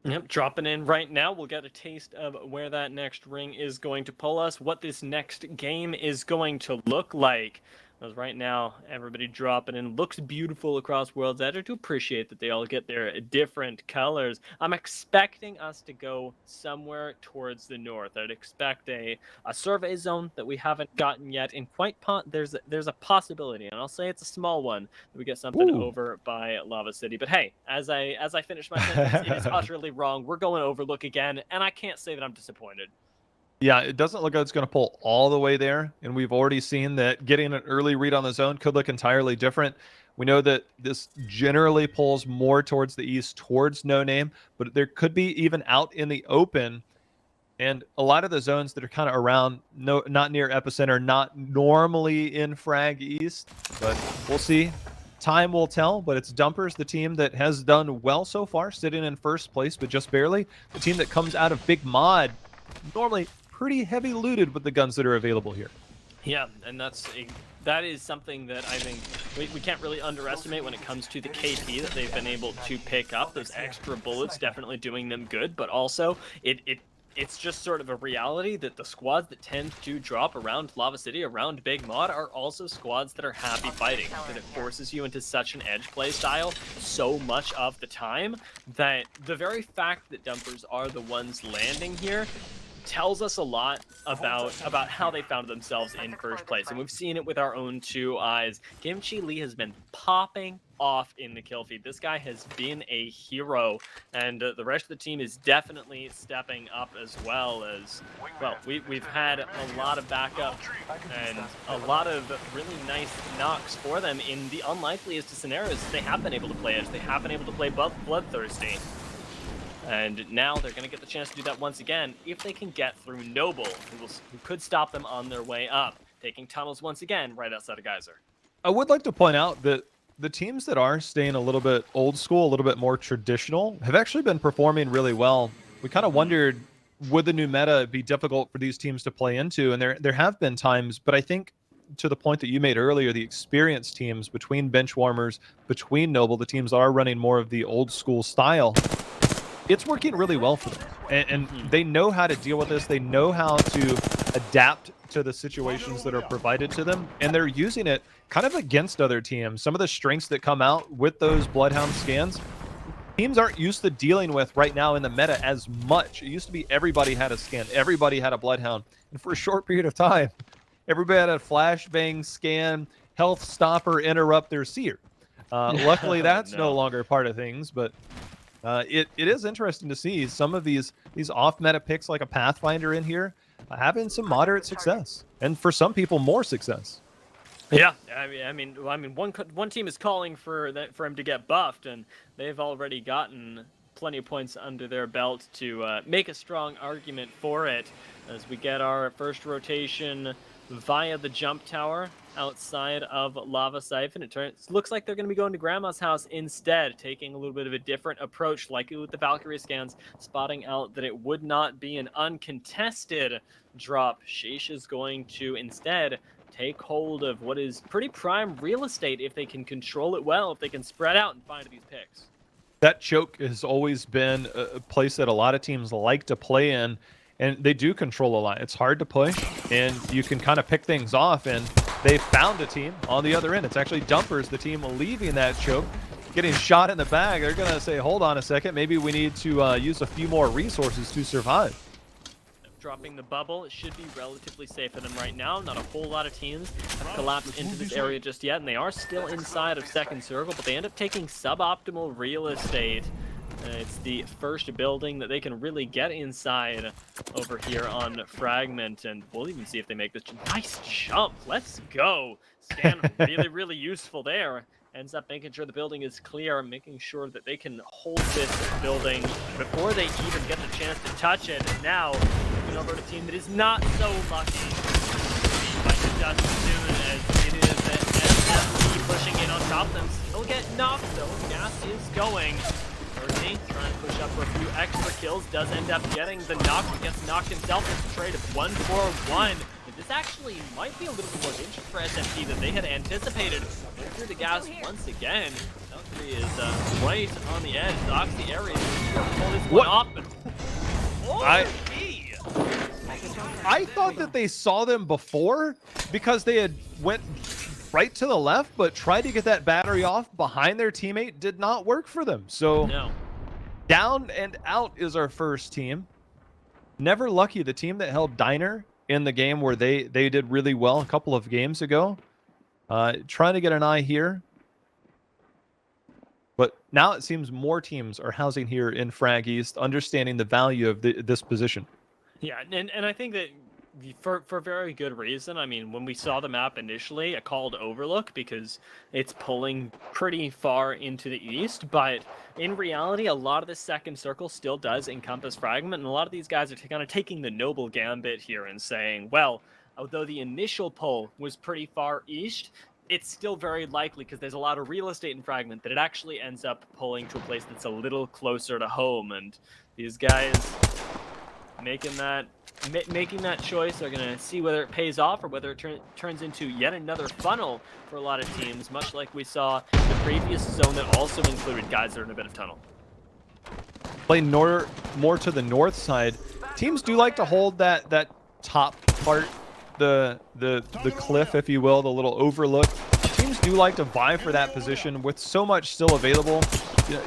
Yep, dropping in right now. We'll get a taste of where that next ring is going to pull us, what this next game is going to look like. Because right now, everybody dropping in looks beautiful across World's Edge. I do appreciate that they all get their different colors. I'm expecting us to go somewhere towards the north. I'd expect a survey zone that we haven't gotten yet. And there's a possibility, and I'll say it's a small one, that we get something Ooh. over by Lava City. But hey, as I finish my sentence, it is utterly wrong. We're going Overlook again, and I can't say that I'm disappointed. Yeah, it doesn't look like it's going to pull all the way there, and we've already seen that getting an early read on the zone could look entirely different. We know that this generally pulls more towards the east, towards No Name, but there could be even out in the open, and a lot of the zones that are kind of around, no, not near epicenter, not normally in Frag East, but we'll see. Time will tell, but it's Dumpers, the team that has done well so far, sitting in first place, but just barely. The team that comes out of Big Mod, normally pretty heavy looted with the guns that are available here. Yeah, and that is something that I think we can't really underestimate when it comes to the KP that they've been able to pick up. Those extra bullets definitely doing them good, but also it's just sort of a reality that the squads that tend to drop around Lava City, around Big Mod, are also squads that are happy fighting. That it forces you into such an edge play style so much of the time that the very fact that Dumpers are the ones landing here tells us a lot about how they found themselves in first place, and we've seen it with our own two eyes. Kimchi Lee has been popping off in the kill feed. This guy has been a hero, and the rest of the team is definitely stepping up as well. We've had a lot of backup and a lot of really nice knocks for them in the unlikeliest of scenarios. They have been able to play edge. They have been able to play bloodthirsty. And now they're going to get the chance to do that once again if they can get through Noble, who could stop them on their way up, taking tunnels once again right outside of Geyser. I would like to point out that the teams that are staying a little bit old school, a little bit more traditional, have actually been performing really well. We kind of wondered, would the new meta be difficult for these teams to play into? And there have been times, but I think to the point that you made earlier, the experienced teams between Benchwarmers, between Noble, the teams that are running more of the old school style, it's working really well for them. And they know how to deal with this. They know how to adapt to the situations that are provided to them. And they're using it kind of against other teams. Some of the strengths that come out with those Bloodhound scans, teams aren't used to dealing with right now in the meta as much. It used to be everybody had a scan. Everybody had a Bloodhound. And for a short period of time, everybody had a flashbang scan, health stopper, interrupt their seer. Luckily, that's no longer part of things, but it is interesting to see some of these off-meta picks like a Pathfinder in here having some moderate success, and for some people, more success. Yeah, I mean, one team is calling for him to get buffed, and they've already gotten plenty of points under their belt to make a strong argument for it. As we get our first rotation via the jump tower outside of Lava Siphon. It looks like they're going to be going to Grandma's house instead, taking a little bit of a different approach, like with the Valkyrie scans, spotting out that it would not be an uncontested drop. Sheesh is going to instead take hold of what is pretty prime real estate if they can control it well, if they can spread out and find these picks. That choke has always been a place that a lot of teams like to play in, and they do control a lot. It's hard to push, and you can kind of pick things off, and they found a team on the other end. It's actually Dumpers, the team leaving that choke, getting shot in the back. They're going to say, hold on a second, maybe we need to use a few more resources to survive. Dropping the bubble, it should be relatively safe for them right now. Not a whole lot of teams have collapsed into this area just yet, and they are still inside of second circle, but they end up taking suboptimal real estate. It's the first building that they can really get inside over here on Fragment, and we'll even see if they make this. Nice jump. Let's go. Scan really, really useful there. Ends up making sure the building is clear, making sure that they can hold this building before they even get the chance to touch it. And now, moving over to a team that is not so lucky to be fighting just as soon as it is SFP pushing in on top of them. Still get knocked though. Gas is going. Trying to push up for a few extra kills, does end up getting the knock, but gets knocked himself. It's a trade of 1-4-1. This actually might be a little bit more dangerous for SMT than they had anticipated. Went through the gas once again. Without Valkyrie is right on the edge. Knocks the area. Pull this What? one off. But... Oh, I thought that they saw them before because they had went right to the left, but tried to get that battery off behind their teammate. Did not work for them. So no. Down and out is our first team. Never Lucky, the team that held Diner in the game where they did really well a couple of games ago. Trying to get an eye here. But now it seems more teams are housing here in Frag East, understanding the value of this position. Yeah, and I think that for very good reason. I mean, when we saw the map initially, I called Overlook because it's pulling pretty far into the east, but in reality, a lot of the second circle still does encompass Fragment, and a lot of these guys are kind of taking the noble gambit here and saying, well, although the initial pull was pretty far east, it's still very likely, because there's a lot of real estate in Fragment, that it actually ends up pulling to a place that's a little closer to home, and these guys making that choice are going to see whether it pays off or whether it turns into yet another funnel for a lot of teams, much like we saw the previous zone that also included guys that are in a bit of tunnel. Playing more to the north side, teams do like to hold that top part, the cliff, if you will, the little overlook. Teams do like to vie for that position with so much still available.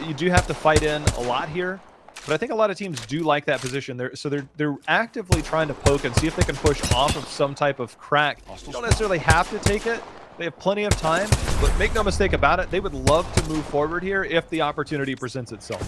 You do have to fight in a lot here. But I think a lot of teams do like that position. They're actively trying to poke and see if they can push off of some type of crack. You don't necessarily have to take it. They have plenty of time, but make no mistake about it, they would love to move forward here if the opportunity presents itself.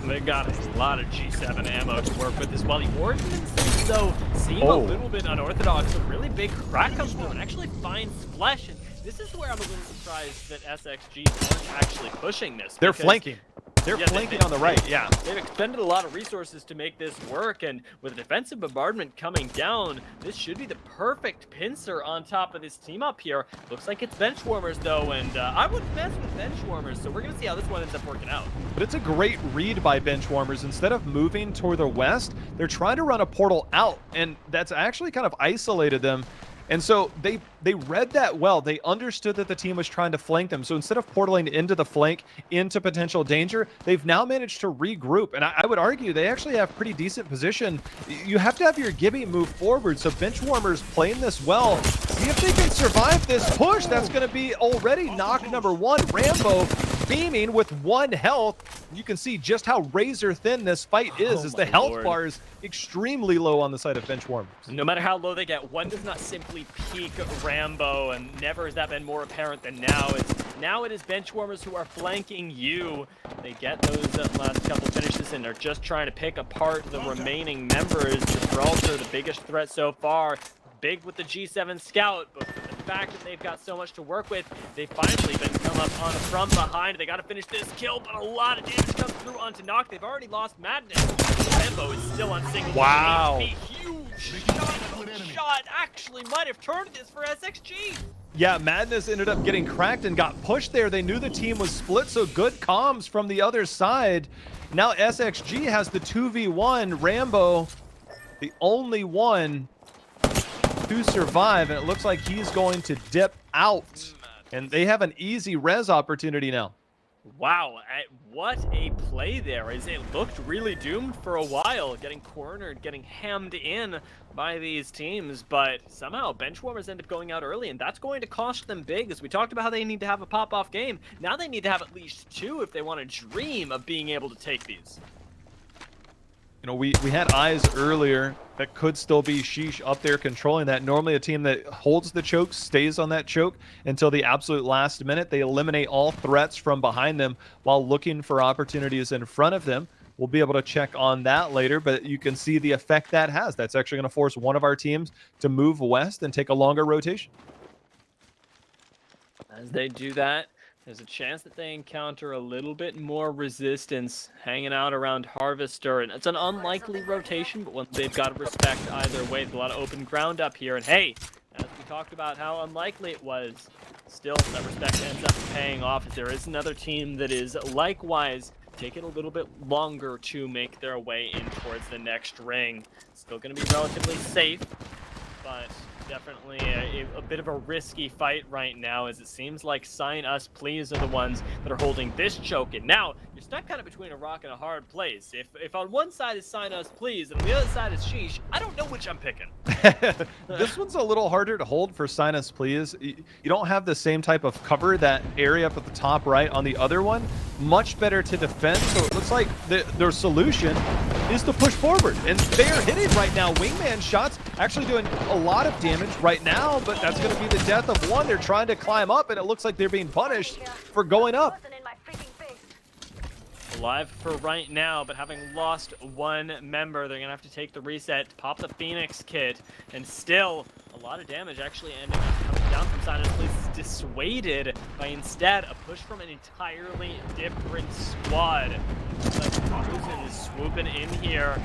They got a lot of G7 ammo to work with as well. The ordnance, though, seem a little bit unorthodox. A really big crack comes through and actually finds flesh. And this is where I'm a little surprised that SXG aren't actually pushing this. They're flanking. They're flanking on the right, yeah. They've expended a lot of resources to make this work, and with a defensive bombardment coming down, this should be the perfect pincer on top of this team up here. Looks like it's Benchwarmers, though, and I wouldn't mess with Benchwarmers, so we're going to see how this one ends up working out. But it's a great read by Benchwarmers. Instead of moving toward the west, they're trying to run a portal out, and that's actually kind of isolated them. And so they read that well. They understood that the team was trying to flank them. So instead of portaling into the flank, into potential danger, they've now managed to regroup. And I would argue they actually have pretty decent position. You have to have your Gibby move forward. So Benchwarmers playing this well. See if they can survive this push. That's going to be already knock number one. Rambo beaming with 1 health. You can see just how razor thin this fight is, as the health bar is extremely low on the side of Benchwarmers. No matter how low they get, one does not simply peak Rambo, and never has that been more apparent than now. Now it is Benchwarmers who are flanking you. They get those last couple finishes and are just trying to pick apart the remaining members. Gibraltar, the biggest threat so far. Big with the G7 Scout, but with the fact that they've got so much to work with, they've finally been come up on from behind. They got to finish this kill, but a lot of damage comes through onto Knock. They've already lost Madness. Rambo is still on single. Wow. Huge shot actually might have turned this for SXG. Yeah, Madness ended up getting cracked and got pushed there. They knew the team was split, so good comms from the other side. Now SXG has the 2v1. Rambo, the only one to survive, and it looks like he's going to dip out. And they have an easy res opportunity now. Wow, what a play there, as it looked really doomed for a while, getting cornered, getting hammed in by these teams, but somehow Benchwarmers end up going out early, and that's going to cost them big, as we talked about how they need to have a pop-off game. Now they need to have at least 2 if they want to dream of being able to take these. You know, we had eyes earlier. That could still be Sheesh up there controlling that. Normally a team that holds the choke stays on that choke until the absolute last minute. They eliminate all threats from behind them while looking for opportunities in front of them. We'll be able to check on that later, but you can see the effect that has. That's actually going to force one of our teams to move west and take a longer rotation. As they do that, there's a chance that they encounter a little bit more resistance hanging out around Harvester, and it's an unlikely rotation, but one they've got to respect either way. There's a lot of open ground up here, and hey, as we talked about how unlikely it was, still that respect ends up paying off, as there is another team that is likewise taking a little bit longer to make their way in towards the next ring. Still going to be relatively safe, but Definitely a bit of a risky fight right now, as it seems like Sign Us Please are the ones that are holding this choke. And now you're stuck kind of between a rock and a hard place. If on one side is Sign Us Please and on the other side is Sheesh, I don't know which I'm picking. This one's a little harder to hold for Sign Us Please. You don't have the same type of cover, that area up at the top right on the other one. Much better to defend, so it looks like their solution is to push forward. And they're hitting right now. Wingman shots actually doing a lot of damage right now, but that's going to be the death of one. They're trying to climb up, and it looks like they're being punished for going up. Alive for right now, but having lost one member, they're gonna have to take the reset, pop the Phoenix kit, and still a lot of damage actually ending up coming down from Sign Us Please, dissuaded by instead a push from an entirely different squad. Like Frozen is swooping in here,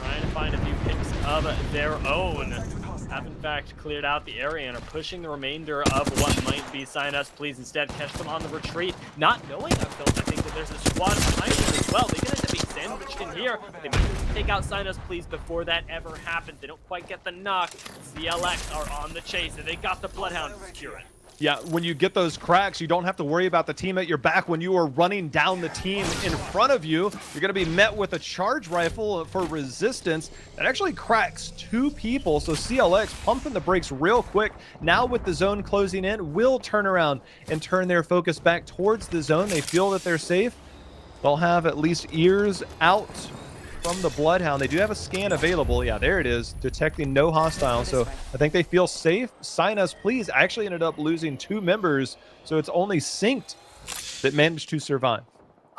trying to find a few picks of their own. Have in fact cleared out the area and are pushing the remainder of what might be Sign Us Please. Instead, catch them on the retreat, not knowing I think that there's a squad behind them as well. They can end up being sandwiched in here, but they might take out Sign Us Please before that ever happens. They don't quite get the knock. CLX are on the chase, and they got the Bloodhound to secure it. Yeah, when you get those cracks, you don't have to worry about the team at your back. When you are running down the team in front of you, you're going to be met with a charge rifle for resistance that actually cracks 2 people. So CLX pumping the brakes real quick. Now with the zone closing in, will turn around and turn their focus back towards the zone. They feel that they're safe. They'll have at least ears out from the Bloodhound. They do have a scan available. Yeah, there it is, detecting no hostiles. So I think they feel safe. Sign Us Please actually ended up losing 2 members, so it's only Synced that managed to survive.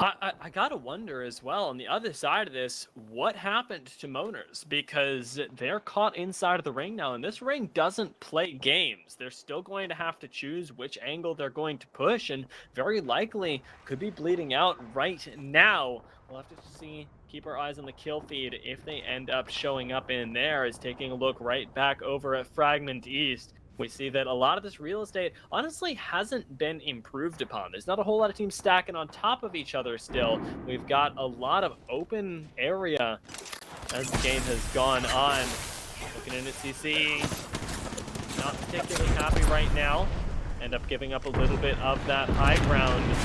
I gotta wonder as well, on the other side of this, what happened to Moners? Because they're caught inside of the ring now, and this ring doesn't play games. They're still going to have to choose which angle they're going to push, and very likely could be bleeding out right now. We'll have to see, keep our eyes on the kill feed if they end up showing up in there. Is taking a look right back over at Fragment East. We see that a lot of this real estate honestly hasn't been improved upon. There's not a whole lot of teams stacking on top of each other still. We've got a lot of open area as the game has gone on. Looking in at CC, not particularly happy right now. End up giving up a little bit of that high ground.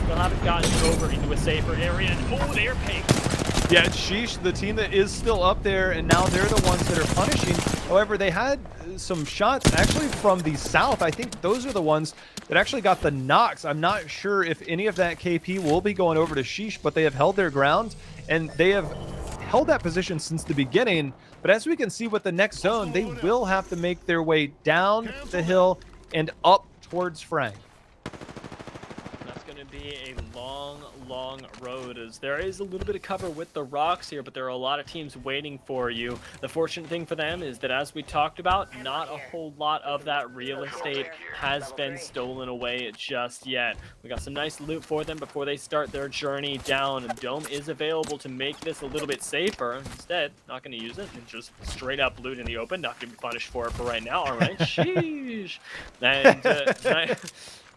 Still haven't gotten over into a safer area. And oh, they're pink. Yeah, it's Sheesh, the team that is still up there, and now they're the ones that are punishing. However, they had some shots actually from the south. I think those are the ones that actually got the knocks. I'm not sure if any of that KP will be going over to Sheesh, but they have held their ground, and they have held that position since the beginning. But as we can see with the next zone, they will have to make their way down the hill and up towards Frag. That's going to be a long road, as there is a little bit of cover with the rocks here, but there are a lot of teams waiting for you. The fortunate thing for them is that, as we talked about, not a whole lot of that real estate has been stolen away just yet. We got some nice loot for them before they start their journey down, and Dome is available to make this a little bit safer. Instead, not going to use it and just straight up loot in the open. Not going to be punished for it for right now. All right, sheesh. And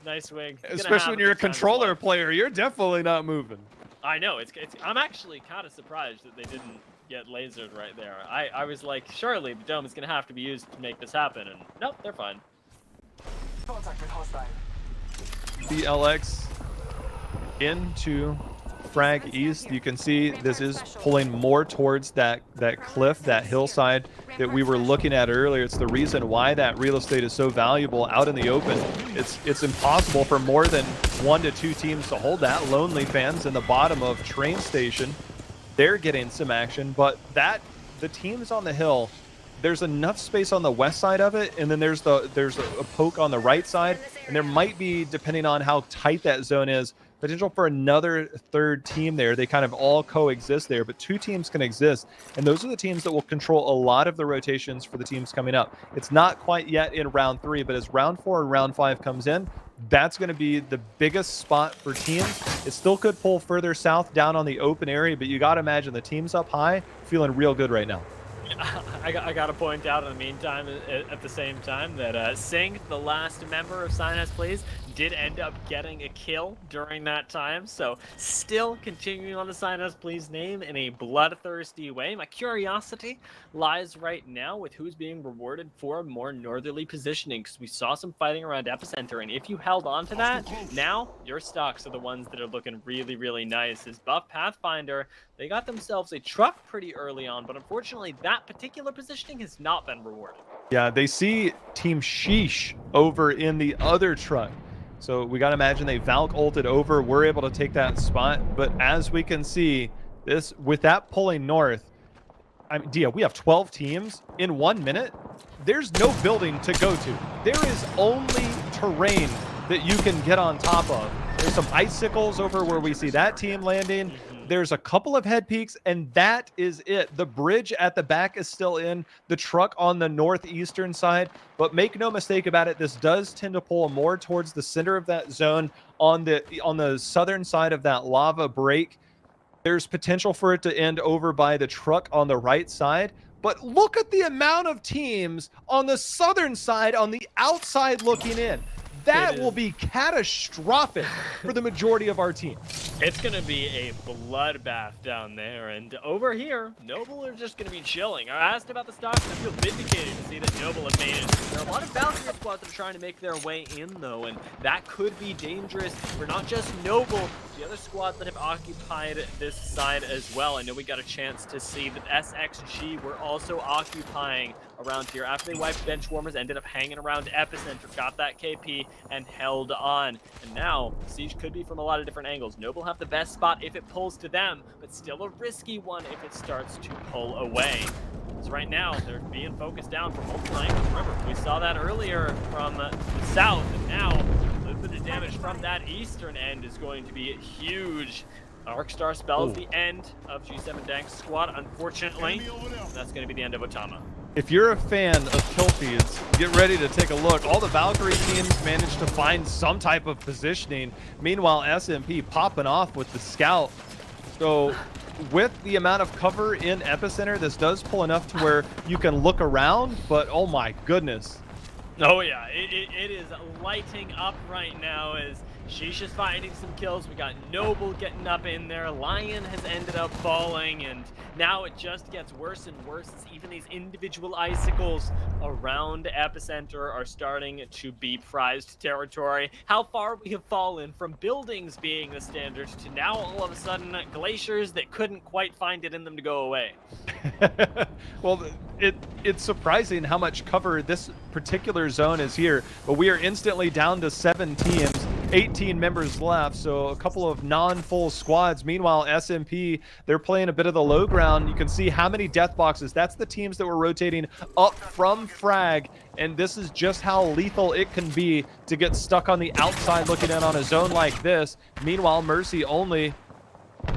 NiceWigg. Especially when you're a controller player, you're definitely not moving. I know. I'm actually kind of surprised that they didn't get lasered right there. I was like, surely the Dome is going to have to be used to make this happen, and nope, they're fine. CLX into Frag East. You can see this is pulling more towards that cliff, that hillside that we were looking at earlier. It's the reason why that real estate is so valuable out in the open. It's impossible for more than 1 to 2 teams to hold that. Lonely Fans in the bottom of Train Station, they're getting some action, but the teams on the hill, there's enough space on the west side of it, and then there's a poke on the right side, and there might be, depending on how tight that zone is, potential for another third team there. They kind of all coexist there, but 2 teams can exist, and those are the teams that will control a lot of the rotations for the teams coming up. It's not quite yet in round 3, but as round 4 and round 5 comes in, that's going to be the biggest spot for teams. It still could pull further south down on the open area, but you got to imagine the teams up high feeling real good right now. I got to point out in the meantime, at the same time, that Singh, the last member of Sign Us Please, did end up getting a kill during that time, so still continuing on the sign as please name in a bloodthirsty way. My curiosity lies right now with who's being rewarded for more northerly positioning, because we saw some fighting around Epicenter, and if you held on to that, now your stocks are the ones that are looking really, really nice. As Buff Pathfinder, they got themselves a truck pretty early on, but unfortunately that particular positioning has not been rewarded. Yeah, they see Team Sheesh over in the other truck. So we got to imagine they Valk ulted over. We're able to take that spot. But as we can see, this with that pulling north, I mean, Dia, we have 12 teams in 1 minute. There's no building to go to. There is only terrain that you can get on top of. There's some icicles over where we see that team landing. There's a couple of head peaks, and that is it. The bridge at the back is still in, the truck on the northeastern side. But make no mistake about it, this does tend to pull more towards the center of that zone on the southern side of that lava break. There's potential for it to end over by the truck on the right side. But look at the amount of teams on the southern side, on the outside looking in. That will be catastrophic for the majority of our team. It's going to be a bloodbath down there, and over here, Noble are just going to be chilling. I asked about the stocks, and I feel vindicated to see that Noble have made it. There are a lot of Valkyrie squads that are trying to make their way in, though, and that could be dangerous for not just Noble, the other squads that have occupied this side as well. I know we got a chance to see that SXG were also occupying around here after they wiped Benchwarmers, ended up hanging around Epicenter, got that KP, and held on. And now, siege could be from a lot of different angles. Noble have the best spot if it pulls to them, but still a risky one if it starts to pull away. So right now, they're being focused down from multiple angles. Remember, we saw that earlier from the south, and now a little bit of damage from that eastern end is going to be huge. Arcstar spells the end of G7 Dank's squad. Unfortunately, that's going to be the end of Otama. If you're a fan of kill feeds, get ready to take a look. All the Valkyrie teams managed to find some type of positioning. Meanwhile, SMP popping off with the scout. So with the amount of cover in Epicenter, this does pull enough to where you can look around, but oh my goodness. Oh yeah, it is lighting up right now as Sheesh is finding some kills. We got Noble getting up in there. Lion has ended up falling, and now it just gets worse and worse as even these individual icicles around Epicenter are starting to be prized territory. How far we have fallen from buildings being the standard to now all of a sudden glaciers that couldn't quite find it in them to go away. Well, it's surprising how much cover this particular zone is here, but we are instantly down to 7 teams. 18 members left, so a couple of non-full squads. Meanwhile, SMP, they're playing a bit of the low ground. You can see how many death boxes. That's the teams that were rotating up from frag, and this is just how lethal it can be to get stuck on the outside looking in on a zone like this. Meanwhile, Mercy only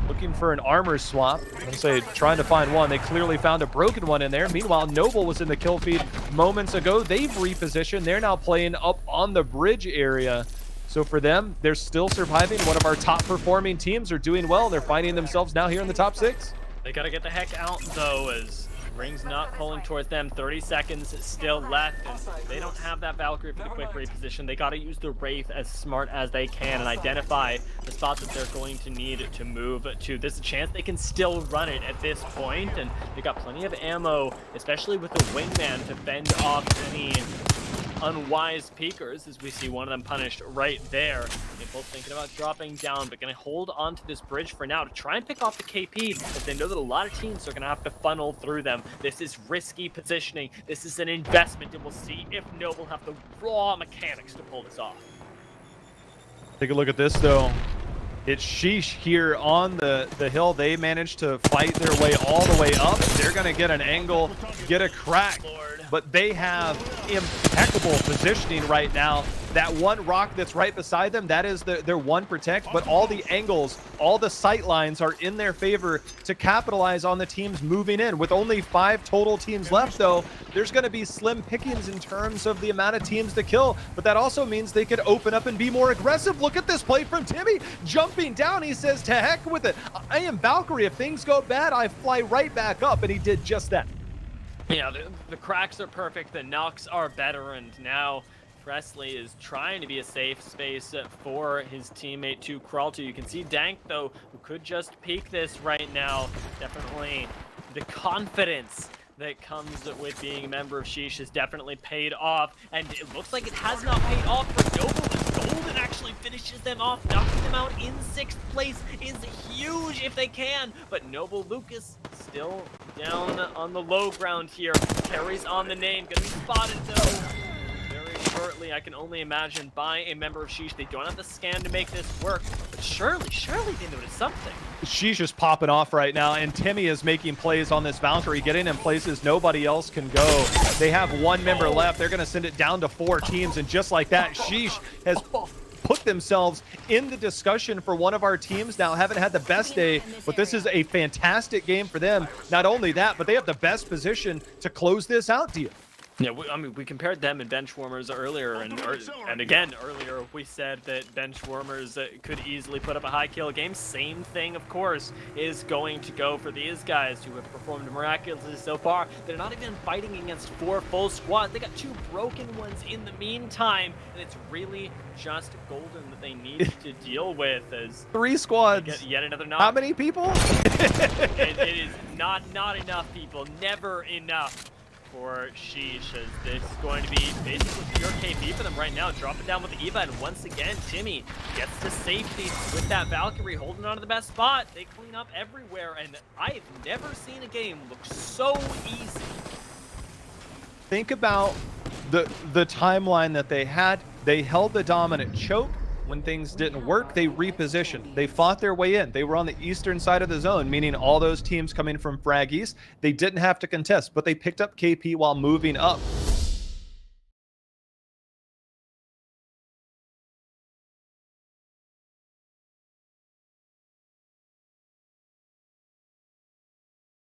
looking for an armor swap. I'm gonna say trying to find one. They clearly found a broken one in there. Meanwhile, Noble was in the kill feed moments ago. They've repositioned. They're now playing up on the bridge area. So for them, they're still surviving. One of our top performing teams are doing well. They're finding themselves now here in the top 6. They got to get the heck out, though, as Ring's not pulling towards them. 30 seconds still left, and they don't have that Valkyrie for the quick reposition. They got to use the Wraith as smart as they can and identify the spots that they're going to need to move to. There's a chance they can still run it at this point, and they got plenty of ammo, especially with the Wingman, to fend off any unwise peekers, as we see one of them punished right there. They're both thinking about dropping down, but going to hold on to this bridge for now to try and pick off the KP, as they know that a lot of teams are going to have to funnel through them. This is risky positioning. This is an investment, and we'll see if Noble have the raw mechanics to pull this off. Take a look at this, though. It's Sheesh here on the hill. They managed to fight their way all the way up. They're going to get an angle, get a crack. But they have impeccable positioning right now. That one rock that's right beside them, that is their one protect, but all the angles, all the sight lines are in their favor to capitalize on the teams moving in. With only 5 total teams left, though, there's going to be slim pickings in terms of the amount of teams to kill, but that also means they could open up and be more aggressive. Look at this play from Timmy, jumping down. He says, to heck with it. I am Valkyrie. If things go bad, I fly right back up, and he did just that. Yeah, the cracks are perfect, the knocks are better, and now Presley is trying to be a safe space for his teammate to crawl to. You can see Dank, though, who could just peek this right now. Definitely the confidence that comes with being a member of Sheesh has definitely paid off, and it looks like it has not paid off for Noble, as Golden actually finishes them off. Knocking them out in 6th place is huge if they can, but Noble Lucas still down on the low ground here. Carries on the name, gonna be spotted though very shortly, I can only imagine, by a member of Sheesh. They don't have the scan to make this work, but surely they noticed something. Sheesh is popping off right now, and Timmy is making plays on this Valkyrie, getting in places nobody else can go. They have one member left. They're going to send it down to 4 teams, and just like that, Sheesh has put themselves in the discussion for one of our teams. Now, haven't had the best day, but this is a fantastic game for them. Not only that, but they have the best position to close this out deal. Yeah, I mean, we compared them and Benchwarmers earlier, and again, earlier we said that Benchwarmers could easily put up a high kill game. Same thing, of course, is going to go for these guys who have performed miraculously so far. They're not even fighting against 4 full squads. They got 2 broken ones in the meantime, and it's really just Golden that they need to deal with. As 3 squads. Get yet another knock. How many people? it is not enough, people. Never enough for Sheesh, as this is going to be basically pure KP for them right now. Dropping down with the Eva, and once again, Timmy gets to safety with that Valkyrie, holding on to the best spot. They clean up everywhere, and I've never seen a game look so easy. Think about the timeline that they had. They held the dominant choke. When things didn't work, they repositioned. They fought their way in. They were on the eastern side of the zone, meaning all those teams coming from Frag East, they didn't have to contest, but they picked up KP while moving up.